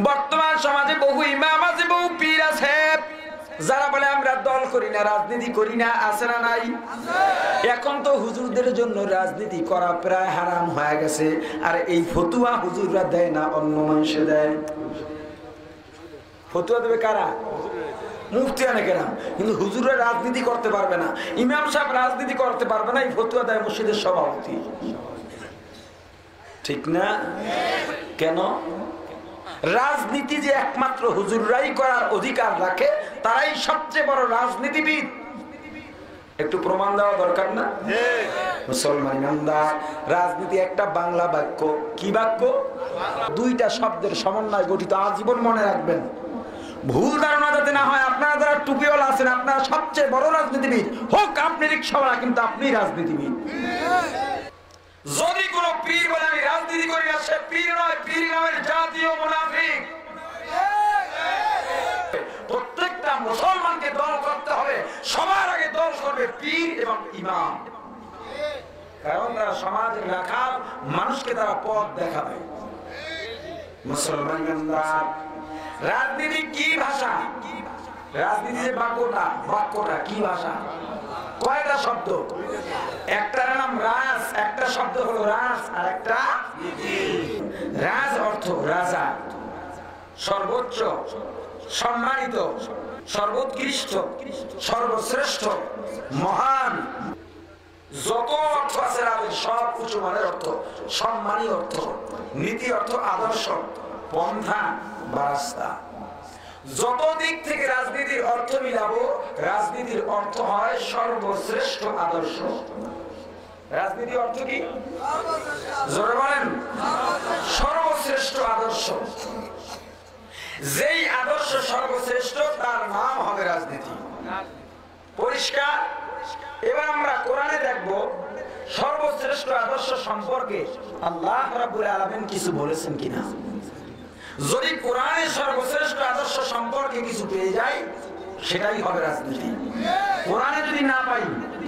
বর্তমান সমাজে বহু ইমাম আছে, বহু পীর আছে যারা বলে আমরা দল করি না, রাজনীতি করি না, আছে না নাই? এখন তো হুজুরদের জন্য রাজনীতি করা প্রায় হারাম হয়ে গেছে। আর এই ফতুয়া হুজুররা দেয় না, অন্য মানুষে দেয়। ফতুয়া দেবে কারা? মুফতি অনেকেরা। কিন্তু হুজুররা রাজনীতি করতে পারবে না, ইমাম সাহেব রাজনীতি করতে পারবে না, এই ফতুয়া দেয় মসজিদের সভাপতি। ঠিক না? কেন? রাজনীতি যে একমাত্র হুজুররাই করার অধিকার রাখে, তারাই সবচেয়ে বড় রাজনীতিবিদ। একটু প্রমাণ দেওয়া দরকার না? মুসলমান ইমানদার, রাজনীতি একটা বাংলা বাক্য। কি বাক্য? দুইটা শব্দের সমন্বয় গঠিত। আজীবন মনে রাখবেন, ভুল ধারণা যাতে না হয়। আপনারা যারা টুপিওয়ালা আছেন, আপনারা সবচেয়ে বড় রাজনীতিবিদ। হোক আপনি রিকশাওয়ালা, কিন্তু আপনি রাজনীতিবিদ। যদি কোন পীর বলে আমি রাজনীতি করি না, সে পীর নয়, পীর নামের জাতীয় মুনাফিক। প্রত্যেকটা মুসলমানকে দল করতে হবে, সবার আগে দল করবে পীর এবং ইমাম, কারণ তারা সমাজের রাখাল, মানুষকে তারা পথ দেখাবে। মুসলমান রাজনীতি কি ভাষা? রাজনীতি যে বাক্যটা কি ভাষা? কয়টা শব্দ? একটার নাম রাজ, একটা শব্দ হলো রাজ, আর একটা রাজ অর্থ রাজা, সর্বোচ্চ, সম্মানিত, সর্বোৎকৃষ্ট, সর্বশ্রেষ্ঠ, মহান। যত অর্থ আছে রাজের সব উঁচু মানের অর্থ, সম্মানী অর্থ, নীতি অর্থ, আদর্শ, পন্থা বা রাস্তা। যত দিক থেকে রাজনীতির অর্থ মিলাবো, রাজনীতির অর্থ হয় সর্বশ্রেষ্ঠ আদর্শ। রাজনীতির অর্থ কি? জোরে বলেন। সর্বশ্রেষ্ঠ আদর্শ। যেই আদর্শ সর্বশ্রেষ্ঠ, তার নাম হবে রাজনীতি। পরিষ্কার? এবার আমরা কোরআনে দেখব সর্বশ্রেষ্ঠ আদর্শ সম্পর্কে আল্লাহ রাব্বুল আলামিন কিছু বলেছেন কিনা। যদি কোরআনে সর্বশ্রেষ্ঠ আদর্শ সম্পর্কে কিছু পেয়ে যাই, সেটাই হবে রাজনীতি। কোরআনে যদি না পাই,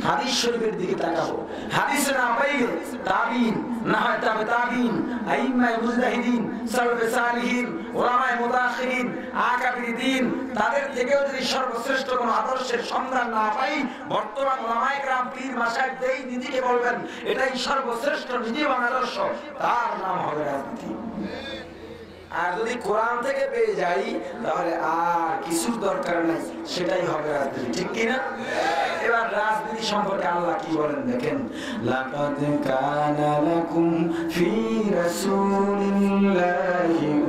হাদিস শরীফের দিকে তাকাবো। হাদিসে না পাইলে তাবিন, না হয় তবে তাবিন, আইম্মায়ে মুজতাহিদিন, সালফে সালিহিন, উলামায়ে মুতাআখিরিন, আকাবিরিন, তাদের থেকেও যদি সর্বশ্রেষ্ঠ কোন আদর্শের সন্ধান না পাই, বর্তমান উলামায়ে কেরাম, পীর মাশায়েখ যেই নীতিকে বলবেন এটাই সর্বশ্রেষ্ঠ নীতিবান আদর্শ, তার নাম হবে রাজনীতি। আর যদি কোরআন থেকে পেয়ে যাই, তাহলে আর কিছুর দরকার নাই, সেটাই হবে রাজনীতি। ঠিক কিনা? এবার রাজনীতি সম্পর্কে আল্লাহ কি বলেন দেখেন। লাকাদ কানা লাকুম ফি রাসূলিল্লাহি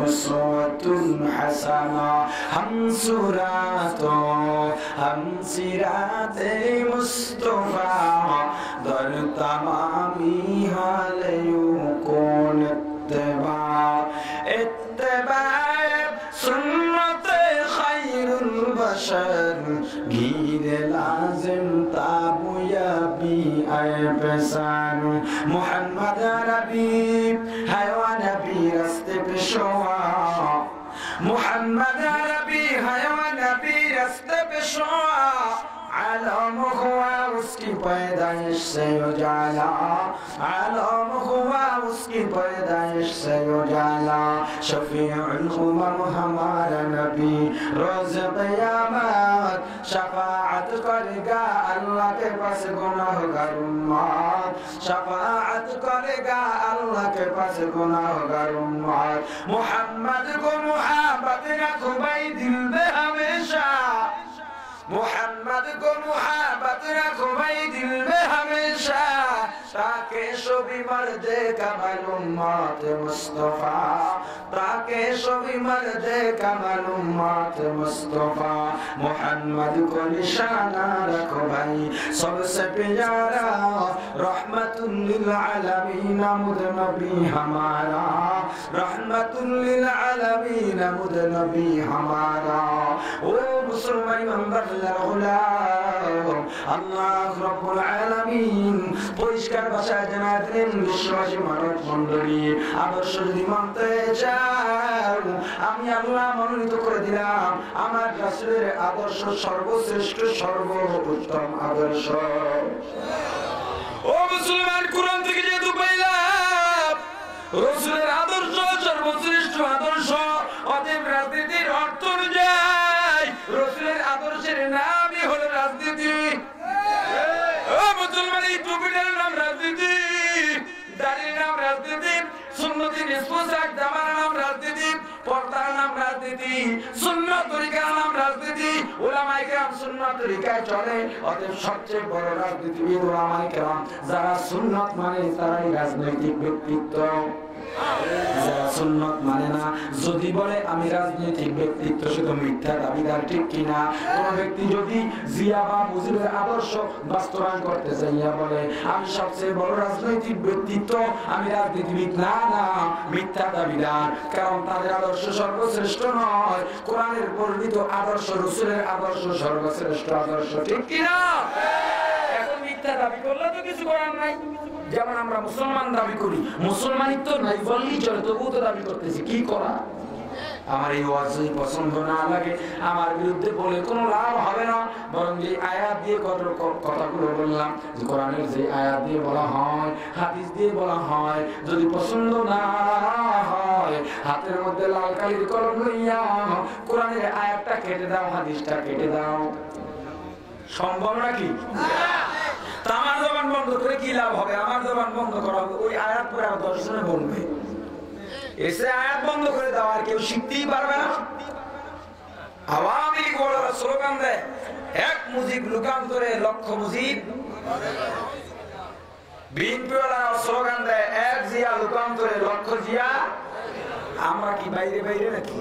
উসওয়াতুন হাসানা। হামসিরাতে মুস্তাফা দর তামামি হালায়ুকুন ইত্তিবা সুন্নতে খায়রুল বাশার গীর লাজিম তাবুয়াবি আইফসান মুহাম্মদ নবী হায়ওয়া নবী রাস্তে পেশোয়া মুহাম্মদ নবী হায়ওয়া নবী রাস্তে পেশোয়া आलम हुआ उसकी पैदाइश से उजाला आलम हुआ उसकी पैदाइश से उजाला शफीउल उम्म हमारा नबी रोज क़यामत शफाअत करेगा अल्लाह के पास गुनाहगार उम्मत शफाअत करेगा अल्लाह के पास गुनाहगार उम्मत मोहम्मद को मोहब्बत रखो भाई दिल में हमेशा मोहम्मद को मोहब्बत रखो भाई दिल में हमेशा ताकि सभी मर्दे कमल उम्मत मुस्तफा ताकि सभी मर्दे कमल उम्मत मुस्तफा मोहम्मद को निशाना रखो भाई सबसे प्यारा रहमतुल लिल आलमीन मुद नबी हमारा रहमतुल लिल आलमीन मुद नबी हमारा। ओ मुसलमान আল্লাহ রাব্বুল আলামিন পরিষ্কার ভাষায় জানায় দিলেন, বিশ্ববাসী মানব মণ্ডলী, আদর্শ যদি মানতে চাও, আমি আল্লাহ মনোনীত করে দিলাম আমার রাসূলের আদর্শ সর্বশ্রেষ্ঠ সর্বোত্তম আদর্শ। ও মুসলমান, কোরআন থেকে যেহেতু পাইলাম রাসূলের আদর্শ সর্বশ্রেষ্ঠ আদর্শ, নিষ্পোষাক জামার নাম রাজনীতি, পর্দার নাম রাজনীতি, সুন্নাত তরিকার নাম রাজনীতি। উলামায়ে কেরাম সুন্নাত তরিকায় চলে, অতএব সবচেয়ে বড় রাজনীতিবিদ উলামায়ে কেরাম। যারা সুন্নাত মানে তারাই রাজনৈতিক ব্যক্তিত্ব। যারা সুন্নাত মানে না, যদি বলে আমি রাজনৈতিক ব্যক্তিত্ব, শুধু মিথ্যা দাবিদার, ঠিক কিনা? কোন ব্যক্তি যদি জিয়া বা মুজিবের আদর্শ বাস্তবায়ন করতে চাইয়া বলে আমি সবচেয়ে বড় রাজনৈতিক ব্যক্তিত্ব, আমি রাজনীতিবিদ, না না, মিথ্যা দাবিদার। কারণ তাদের আদর্শ সর্বশ্রেষ্ঠ নয়। কোরআনের বর্ণিত আদর্শ, রাসূলের আদর্শ সর্বশ্রেষ্ঠ আদর্শ, ঠিক কিনা? এখন মিথ্যা দাবি করলে তো কিছু করার নাই। যেমন আমরা মুসলমান দাবি করি, মুসলমানিত্ব নাই বললেই চলে, তবুও তো দাবি করতেছি, কি করা? আমার এই ওয়াজ পছন্দ না লাগে, আমার বিরুদ্ধে বলে কোনো লাভ হবে না। বরং যে আয়াত দিয়ে কথাগুলো বললাম, যে কোরআনের যে আয়াত দিয়ে বলা হয়, হাদিস দিয়ে বলা হয়, যদি পছন্দ না হয় হাতের মধ্যে লাল কালির কলম লইয়া কোরআনের আয়াতটা কেটে দাও, হাদিসটা কেটে দাও। সম্ভব নাকি? আমার জবান বন্ধ করে কি লাভ হবে? আমার জবান বন্ধ করা হবে, ওই আয়াত পরে 10 জনে বলবে, এসে আয়াত বন্ধ করে দাও, আর কেউ শিখতেই পারবে না। আওয়ামী লীগ ওরা স্লোগান দেয়, এক মুজিব লুকান্তরে লক্ষ মুজিব। বিএনপি ওরা স্লোগান দেয়, এক জিয়া লুকান্তরে লক্ষ জিয়া। আমরা কি বাইরে বাইরে নাকি?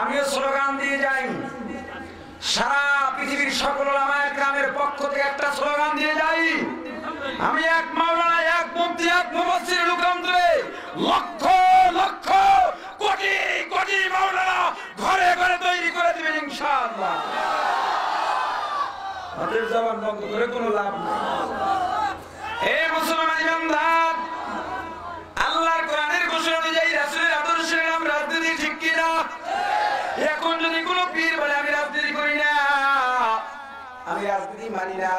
আমিও স্লোগান দিয়ে যাই, সারা পৃথিবীর সকল উলামায়ে কেরামের পক্ষ থেকে একটা স্লোগান দিয়ে যাই, আমি এক মাওলানা, এক মুফতি, এক মুফাসসির লুকান্তরে লক্ষ লক্ষ কোটি কোটি মাওলানা ঘরে ঘরে তৈরি করে দিবেন ইনশাআল্লাহ। আমাদের জবান বন্ধ করে কোনো লাভ নেই। এই মুসলমান ইমানদার, আল্লাহর কোরআনের ঘোষণা অনুযায়ী রাসূলের আদর্শের নাম রাজনীতি, ঠিক কিনা? এখন যদি কোনো পীর বলে আমি রাজনীতি করি না, আমি রাজনীতি মানি না,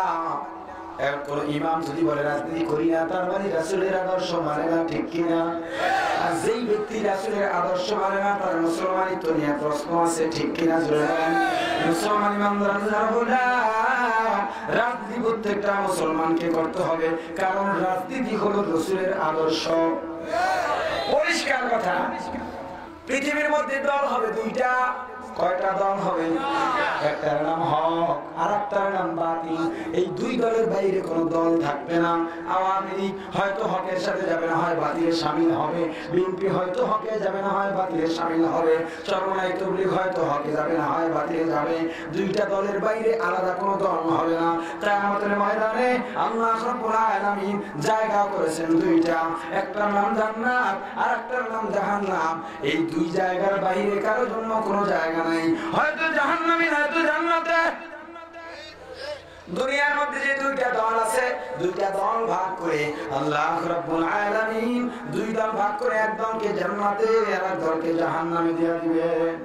কোন ইমাম যদি বলে রাজনীতি করি না, তার মানে রাসূলের আদর্শ মানে না, ঠিক কিনা? আর যেই ব্যক্তি রাসূলের আদর্শ মানে না, তার মুসলমানিত্ব নিয়ে প্রশ্ন আছে, ঠিক কিনা? মুসলমান ইমানদাররা রাজনীতি প্রত্যেকটা মুসলমানকে করতে হবে, কারণ রাজনীতি হলো রাসূলের আদর্শ। পরিষ্কার কথা। পৃথিবীর মধ্যে দল হবে দুইটা। কয়টা দল হবে? একটার নাম হক, আর একটার নাম বাতিল। এই দুই দলের বাইরে কোনো দল থাকবে না। আওয়ামী লীগ হয়তো হকের সাথে যাবে না, হয় বাতিলে শামিল হবে। বিএনপি হয়তো হকে যাবে না, হয় বাতিলে শামিল হবে। চরমনাই তবলিগ হয়তো হকে যাবে না, হয় বাতিলে যাবে। দুইটা দলের বাইরে আলাদা কোনো দল হবে না। কিয়ামতের ময়দানে আল্লাহ রাব্বুল আলামিন জায়গা করেছেন দুইটা, একটার নাম জান্নাত আর একটার নাম জাহান্নাম। এই দুই জায়গার বাইরে কারোর জন্য কোনো জায়গা নাই, হয়তো জাহান্নামে হয়তো জান্নাতে। দুনিয়ার মধ্যে যে দুইটা দল আছে, দুইটা দল ভাগ করে আল্লাহ রাব্বুল আলামিন দুই দল ভাগ করে, এক দলকে জান্নাতে আর এক দলকে জাহান্নামে দিয়ে দিবেন।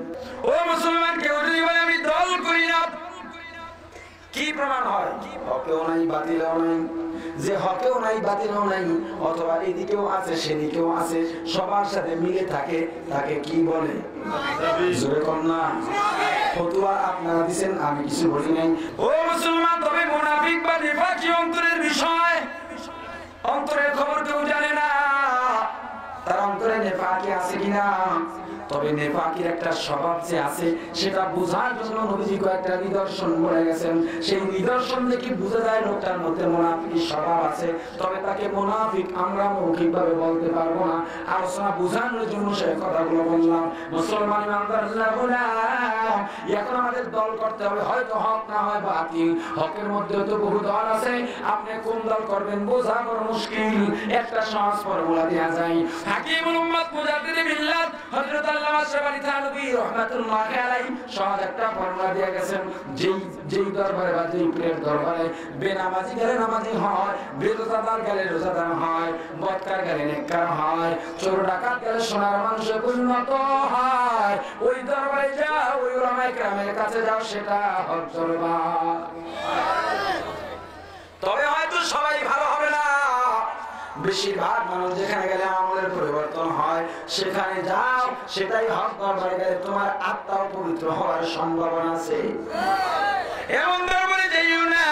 ও মুসলমান, কেউ যদি বলে আমি দল করি না, কি প্রমাণ হয়? হকেও নাই বাতিলেও নাই। যে হকেও নাই বাতিলেও নাই, অথবা এদিকেও আছে সেদিকেও আছে, সবার সাথে মিলে থাকে, তাকে কি বলে? জোরে কর না। ফতোয়া আপনারা দিবেন, আমি কিছু বলি নাই। ও মুসলমান, তবে মুনাফিক বা নিফাকি অন্তরের বিষয়, অন্তরের খবর কেউ জানে না, তার অন্তরে নেফাকি আছে কিনা। তবে নেফাকির একটা স্বভাব যে আছে, সেটা বোঝার জন্য নবীজি কয়েকটা নিদর্শন বলে গেছেন। সেই নিদর্শন দেখে বোঝা যায় লোকটার মধ্যে মুনাফিকের স্বভাব আছে। তবে তাকে মুনাফিক আমরা মৌখিকভাবে বলতে পারবো না, আলোচনা বোঝানোর জন্য সেই কথাগুলো বললাম। মুসলমান ইমানদাররা, এখন আমাদের দল করতে হবে, হয়তো হক না হয় বাতিল। হকের মধ্যে তো বহু দল আছে, আপনি কোন দল করবেন বোঝা বড় মুশকিল। একটা সহজ ফর্মুলা দেয়া যায়। হাকিমুল উম্মাত মুজাদ্দিদে মিল্লাত হযরত আল্লামা শাবানি থানভী রাহমাতুল্লাহি আলাইহি সহজ একটা ফর্মুলা দিয়ে গেছেন। যেই দরবারে বা যেই পীরের দরবারে বেনামাজি গেলে নামাজি হয়, বেরোজাদার গেলে রোজাদার হয়, বদকার গেলে নেককার হয়, চোর ডাকাত গেলে সোনার মানুষে পরিণত হয়, ওই দরবারে যাও, ওই উলামায়ে কেরামের কাছে যাও, সেটা হক দরবার। তবে হয়তো সবাই ভালো হবে না, বেশিরভাগ মানুষ যেখানে গেলে আমলের পরিবর্তন হয় সেখানে যাও, সেটাই হক দরবারে গেলে তোমার আত্মাও পবিত্র হওয়ার সম্ভাবনা আছে। এমন দরবারে যাইও না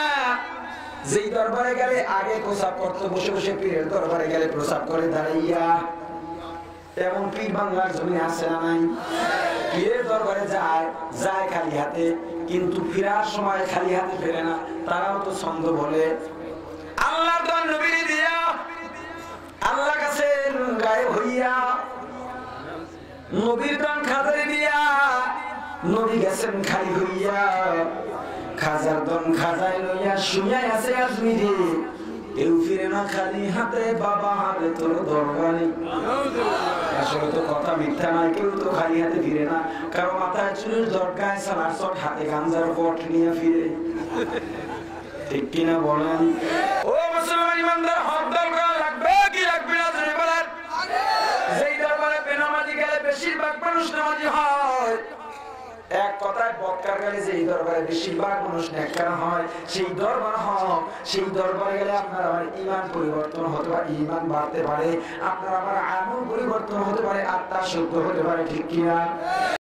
যেই দরবারে গেলে আগে প্রসাব করতে বসে বসে, পীরের দরবারে গেলে প্রসাব করে দাঁড়াইয়া। এমন পীর বাংলার জমি আছে না নাই? পীরের দরবারে যায় খালি হাতে, কিন্তু ফেরার সময় খালি হাতে ফেরে না। তারাও তো ছন্দ বলে। আল্লাহর দান নবীর দিয়া, আল্লাহ কাছে গায়েব হইয়া, নবীর দান খাজারে দিয়া, নবী গেছেন খালি হইয়া। খাজার দান খাজায় লইয়া শুইয়াই আছে আজমিরে, কেউ ফিরে না খালি হাতে, বাবা হাতে তোর দরবারে। আসলে তো কথা মিথ্যা নয়, কেউ তো খালি হাতে ফিরে না। কারো মাথায় চুলের দরকার, সালার চট, হাতে গাঞ্জার পট নিয়ে ফিরে। ঠিক কিনা বলেন? ও মুসলমান ইমানদার, হক দরকার লাগবে কি লাগবে না জেনে বলেন। যেই দরবারে বেনামাজি গেলে বেশিরভাগ মানুষ নামাজি হয়, এক কথায় বক্কার গেলে যেই দরবারে বেশিরভাগ মানুষ নেককার হয়, সেই দরবার হক। সেই দরবারে গেলে আপনার আমার ঈমান পরিবর্তন হতে পারে, ঈমান বাড়তে পারে, আপনার আমার আমল পরিবর্তন হতে পারে, আত্মা শুদ্ধ হতে পারে। ঠিক কিনা?